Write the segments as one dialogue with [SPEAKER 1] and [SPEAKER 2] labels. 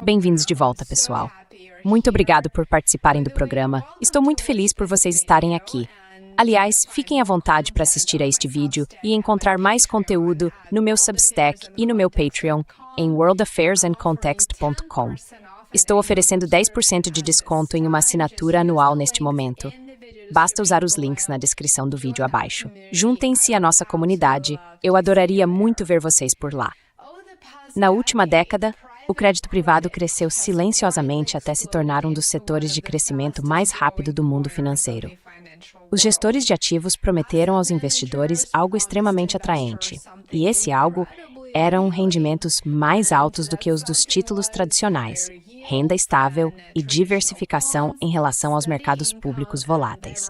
[SPEAKER 1] Bem-vindos de volta, pessoal. Muito obrigado por participarem do programa. Estou muito feliz por vocês estarem aqui. Aliás, fiquem à vontade para assistir a este vídeo e encontrar mais conteúdo no meu Substack e no meu Patreon em worldaffairsandcontext.com. Estou oferecendo 10% de desconto em uma assinatura anual neste momento. Basta usar os links na descrição do vídeo abaixo. Juntem-se à nossa comunidade. Eu adoraria muito ver vocês por lá. Na última década, o crédito privado cresceu silenciosamente até se tornar um dos setores de crescimento mais rápido do mundo financeiro. Os gestores de ativos prometeram aos investidores algo extremamente atraente, e esse algo eram rendimentos mais altos do que os dos títulos tradicionais, renda estável e diversificação em relação aos mercados públicos voláteis.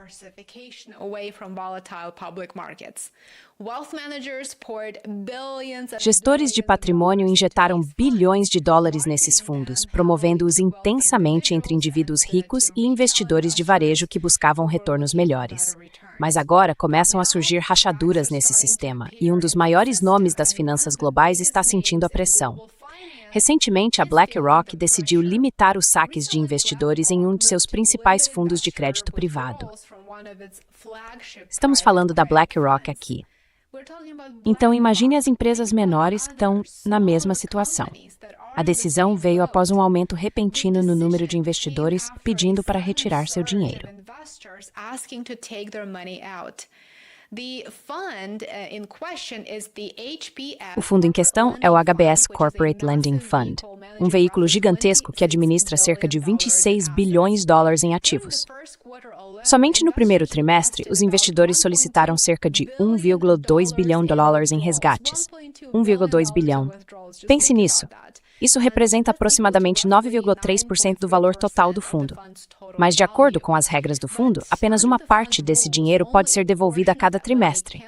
[SPEAKER 1] Gestores de patrimônio injetaram bilhões de dólares nesses fundos, promovendo-os intensamente entre indivíduos ricos e investidores de varejo que buscavam retornos melhores. Mas agora começam a surgir rachaduras nesse sistema, e um dos maiores nomes das finanças globais está sentindo a pressão. Recentemente, a BlackRock decidiu limitar os saques de investidores em um de seus principais fundos de crédito privado. Estamos falando da BlackRock aqui. Então, imagine as empresas menores que estão na mesma situação. A decisão veio após um aumento repentino no número de investidores pedindo para retirar seu dinheiro. O fundo em questão é o HBS Corporate Lending Fund, um veículo gigantesco que administra cerca de 26 bilhões de dólares em ativos. Somente no primeiro trimestre, os investidores solicitaram cerca de 1,2 bilhão de dólares em resgates. 1,2 bilhão. Pense nisso. Isso representa aproximadamente 9,3% do valor total do fundo. Mas, de acordo com as regras do fundo, apenas uma parte desse dinheiro pode ser devolvida a cada trimestre.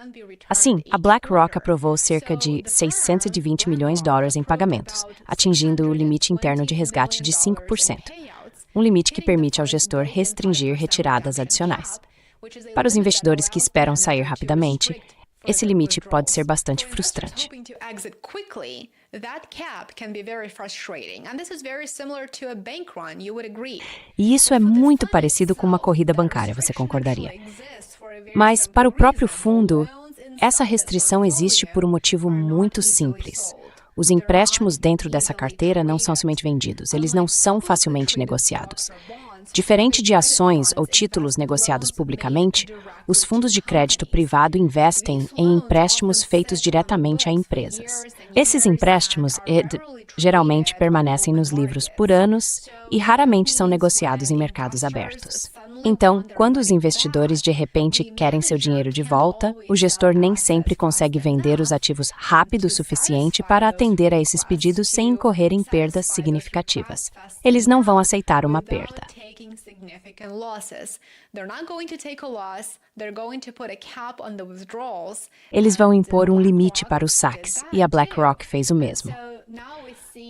[SPEAKER 1] Assim, a BlackRock aprovou cerca de 620 milhões de dólares em pagamentos, atingindo o limite interno de resgate de 5%, um limite que permite ao gestor restringir retiradas adicionais. Para os investidores que esperam sair rapidamente, esse limite pode ser bastante frustrante. E isso é muito parecido com uma corrida bancária, você concordaria? Mas, para o próprio fundo, essa restrição existe por um motivo muito simples. Os empréstimos dentro dessa carteira não são somente vendidos, eles não são facilmente negociados. Diferente de ações ou títulos negociados publicamente, os fundos de crédito privado investem em empréstimos feitos diretamente a empresas. Esses empréstimos geralmente permanecem nos livros por anos e raramente são negociados em mercados abertos. Então, quando os investidores de repente querem seu dinheiro de volta, o gestor nem sempre consegue vender os ativos rápido o suficiente para atender a esses pedidos sem incorrer em perdas significativas. Eles não vão aceitar uma perda. Eles vão impor um limite para os saques, e a BlackRock fez o mesmo.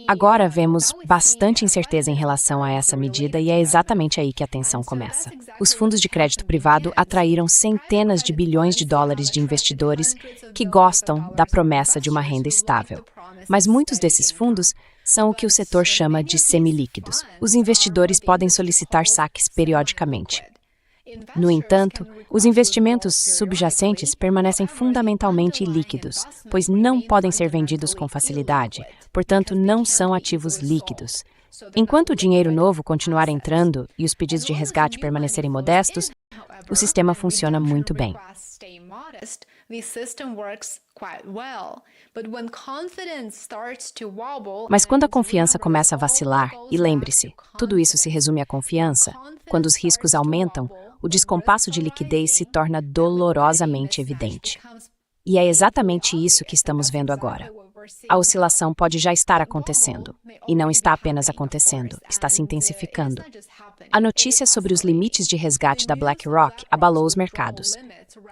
[SPEAKER 1] Agora vemos bastante incerteza em relação a essa medida e é exatamente aí que a tensão começa. Os fundos de crédito privado atraíram centenas de bilhões de dólares de investidores que gostam da promessa de uma renda estável. Mas muitos desses fundos são o que o setor chama de semilíquidos. Os investidores podem solicitar saques periodicamente. No entanto, os investimentos subjacentes permanecem fundamentalmente líquidos, pois não podem ser vendidos com facilidade, portanto, não são ativos líquidos. Enquanto o dinheiro novo continuar entrando e os pedidos de resgate permanecerem modestos, o sistema funciona muito bem. Mas quando a confiança começa a vacilar, e lembre-se, tudo isso se resume à confiança, quando os riscos aumentam, o descompasso de liquidez se torna dolorosamente evidente. E é exatamente isso que estamos vendo agora. A oscilação pode já estar acontecendo. E não está apenas acontecendo, está se intensificando. A notícia sobre os limites de resgate da BlackRock abalou os mercados.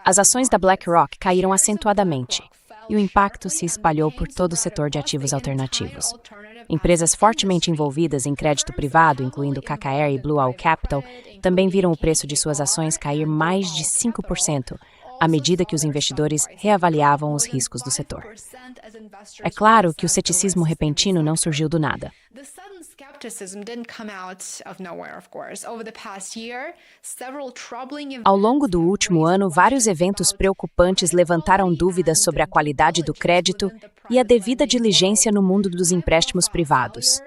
[SPEAKER 1] As ações da BlackRock caíram acentuadamente, e o impacto se espalhou por todo o setor de ativos alternativos. Empresas fortemente envolvidas em crédito privado, incluindo KKR e Blue Owl Capital, também viram o preço de suas ações cair mais de 5%, à medida que os investidores reavaliavam os riscos do setor. É claro que o ceticismo repentino não surgiu do nada. Ao longo do último ano, vários eventos preocupantes levantaram dúvidas sobre a qualidade do crédito e a devida diligência no mundo dos empréstimos privados.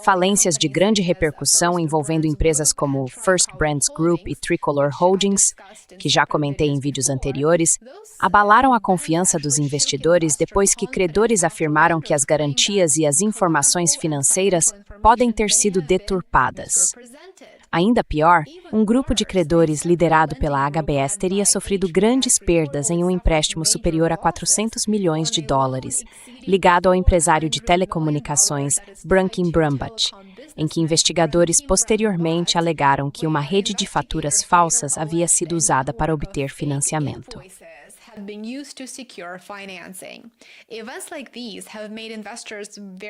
[SPEAKER 1] Falências de grande repercussão envolvendo empresas como First Brands Group e Tricolor Holdings, que já comentei em vídeos anteriores, abalaram a confiança dos investidores depois que credores afirmaram que as garantias e as informações financeiras podem ter sido deturpadas. Ainda pior, um grupo de credores liderado pela HBS teria sofrido grandes perdas em um empréstimo superior a 400 milhões de dólares, ligado ao empresário de telecomunicações Brunkin Brumbaugh, em que investigadores posteriormente alegaram que uma rede de faturas falsas havia sido usada para obter financiamento.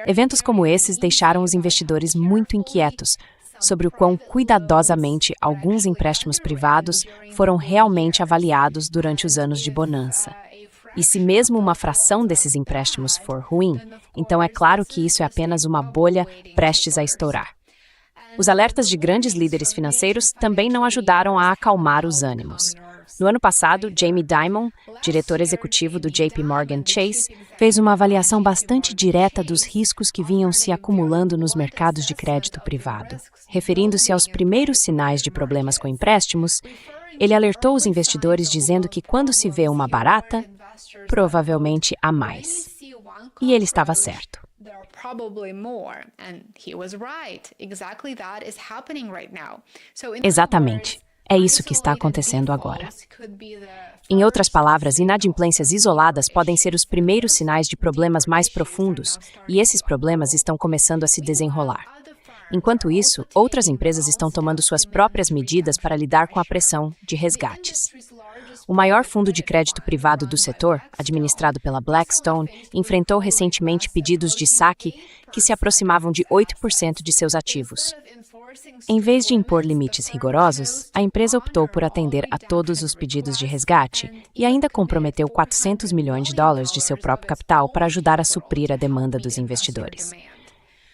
[SPEAKER 1] Eventos como esses deixaram os investidores muito inquietos sobre o quão cuidadosamente alguns empréstimos privados foram realmente avaliados durante os anos de bonança. E se mesmo uma fração desses empréstimos for ruim, então é claro que isso é apenas uma bolha prestes a estourar. Os alertas de grandes líderes financeiros também não ajudaram a acalmar os ânimos. No ano passado, Jamie Dimon, diretor executivo do JP Morgan Chase, fez uma avaliação bastante direta dos riscos que vinham se acumulando nos mercados de crédito privado. Referindo-se aos primeiros sinais de problemas com empréstimos, ele alertou os investidores dizendo que quando se vê uma barata, provavelmente há mais. E ele estava certo. Exatamente. É isso que está acontecendo agora. Em outras palavras, inadimplências isoladas podem ser os primeiros sinais de problemas mais profundos, e esses problemas estão começando a se desenrolar. Enquanto isso, outras empresas estão tomando suas próprias medidas para lidar com a pressão de resgates. O maior fundo de crédito privado do setor, administrado pela Blackstone, enfrentou recentemente pedidos de saque que se aproximavam de 8% de seus ativos. Em vez de impor limites rigorosos, a empresa optou por atender a todos os pedidos de resgate e ainda comprometeu 400 milhões de dólares de seu próprio capital para ajudar a suprir a demanda dos investidores.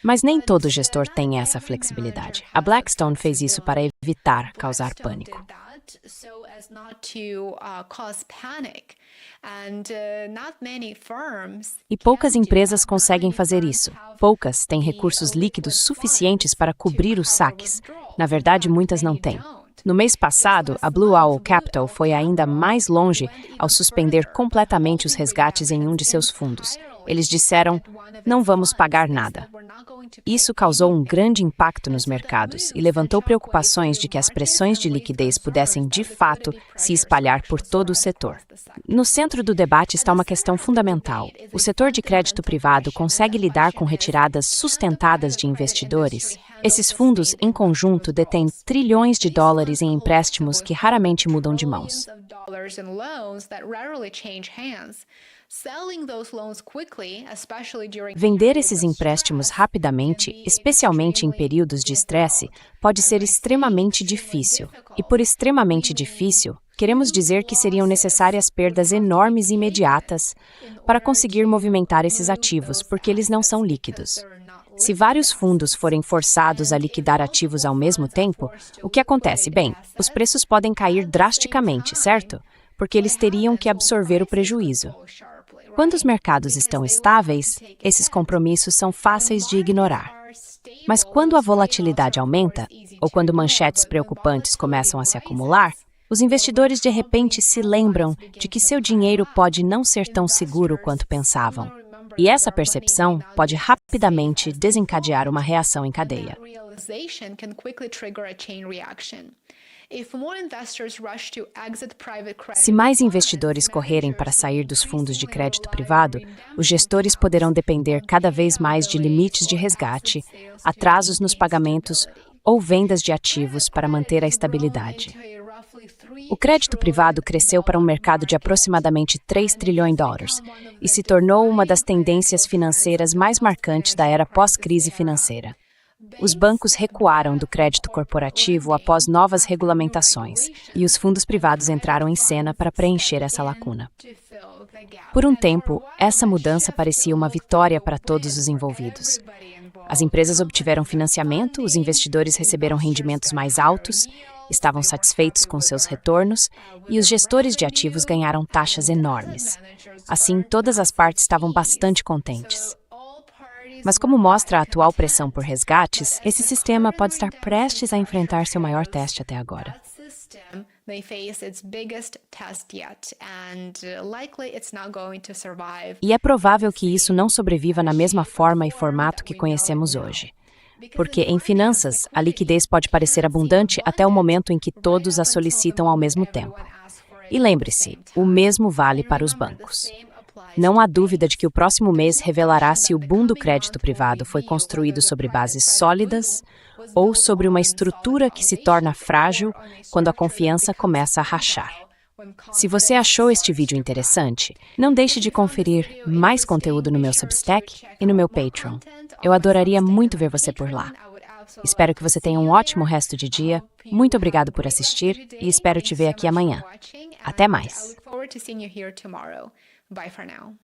[SPEAKER 1] Mas nem todo gestor tem essa flexibilidade. A Blackstone fez isso para evitar causar pânico. E poucas empresas conseguem fazer isso. Poucas têm recursos líquidos suficientes para cobrir os saques. Na verdade, muitas não têm. No mês passado, a Blue Owl Capital foi ainda mais longe ao suspender completamente os resgates em um de seus fundos. Eles disseram, não vamos pagar nada. Isso causou um grande impacto nos mercados e levantou preocupações de que as pressões de liquidez pudessem, de fato, se espalhar por todo o setor. No centro do debate está uma questão fundamental. O setor de crédito privado consegue lidar com retiradas sustentadas de investidores? Esses fundos, em conjunto, detêm trilhões de dólares em empréstimos que raramente mudam de mãos. Vender esses empréstimos rapidamente, especialmente em períodos de estresse, pode ser extremamente difícil. E por extremamente difícil, queremos dizer que seriam necessárias perdas enormes e imediatas para conseguir movimentar esses ativos, porque eles não são líquidos. Se vários fundos forem forçados a liquidar ativos ao mesmo tempo, o que acontece? Bem, os preços podem cair drasticamente, certo? Porque eles teriam que absorver o prejuízo. Quando os mercados estão estáveis, esses compromissos são fáceis de ignorar. Mas quando a volatilidade aumenta, ou quando manchetes preocupantes começam a se acumular, os investidores de repente se lembram de que seu dinheiro pode não ser tão seguro quanto pensavam. E essa percepção pode rapidamente desencadear uma reação em cadeia. Se mais investidores correrem para sair dos fundos de crédito privado, os gestores poderão depender cada vez mais de limites de resgate, atrasos nos pagamentos ou vendas de ativos para manter a estabilidade. O crédito privado cresceu para um mercado de aproximadamente 3 trilhões de dólares e se tornou uma das tendências financeiras mais marcantes da era pós-crise financeira. Os bancos recuaram do crédito corporativo após novas regulamentações, e os fundos privados entraram em cena para preencher essa lacuna. Por um tempo, essa mudança parecia uma vitória para todos os envolvidos. As empresas obtiveram financiamento, os investidores receberam rendimentos mais altos, estavam satisfeitos com seus retornos e os gestores de ativos ganharam taxas enormes. Assim, todas as partes estavam bastante contentes. Mas como mostra a atual pressão por resgates, esse sistema pode estar prestes a enfrentar seu maior teste até agora. E é provável que isso não sobreviva na mesma forma e formato que conhecemos hoje. Porque, em finanças, a liquidez pode parecer abundante até o momento em que todos a solicitam ao mesmo tempo. E lembre-se, o mesmo vale para os bancos. Não há dúvida de que o próximo mês revelará se o boom do crédito privado foi construído sobre bases sólidas ou sobre uma estrutura que se torna frágil quando a confiança começa a rachar. Se você achou este vídeo interessante, não deixe de conferir mais conteúdo no meu Substack e no meu Patreon. Eu adoraria muito ver você por lá. Espero que você tenha um ótimo resto de dia. Muito obrigado por assistir e espero te ver aqui amanhã. Até mais!
[SPEAKER 2] Bye for now.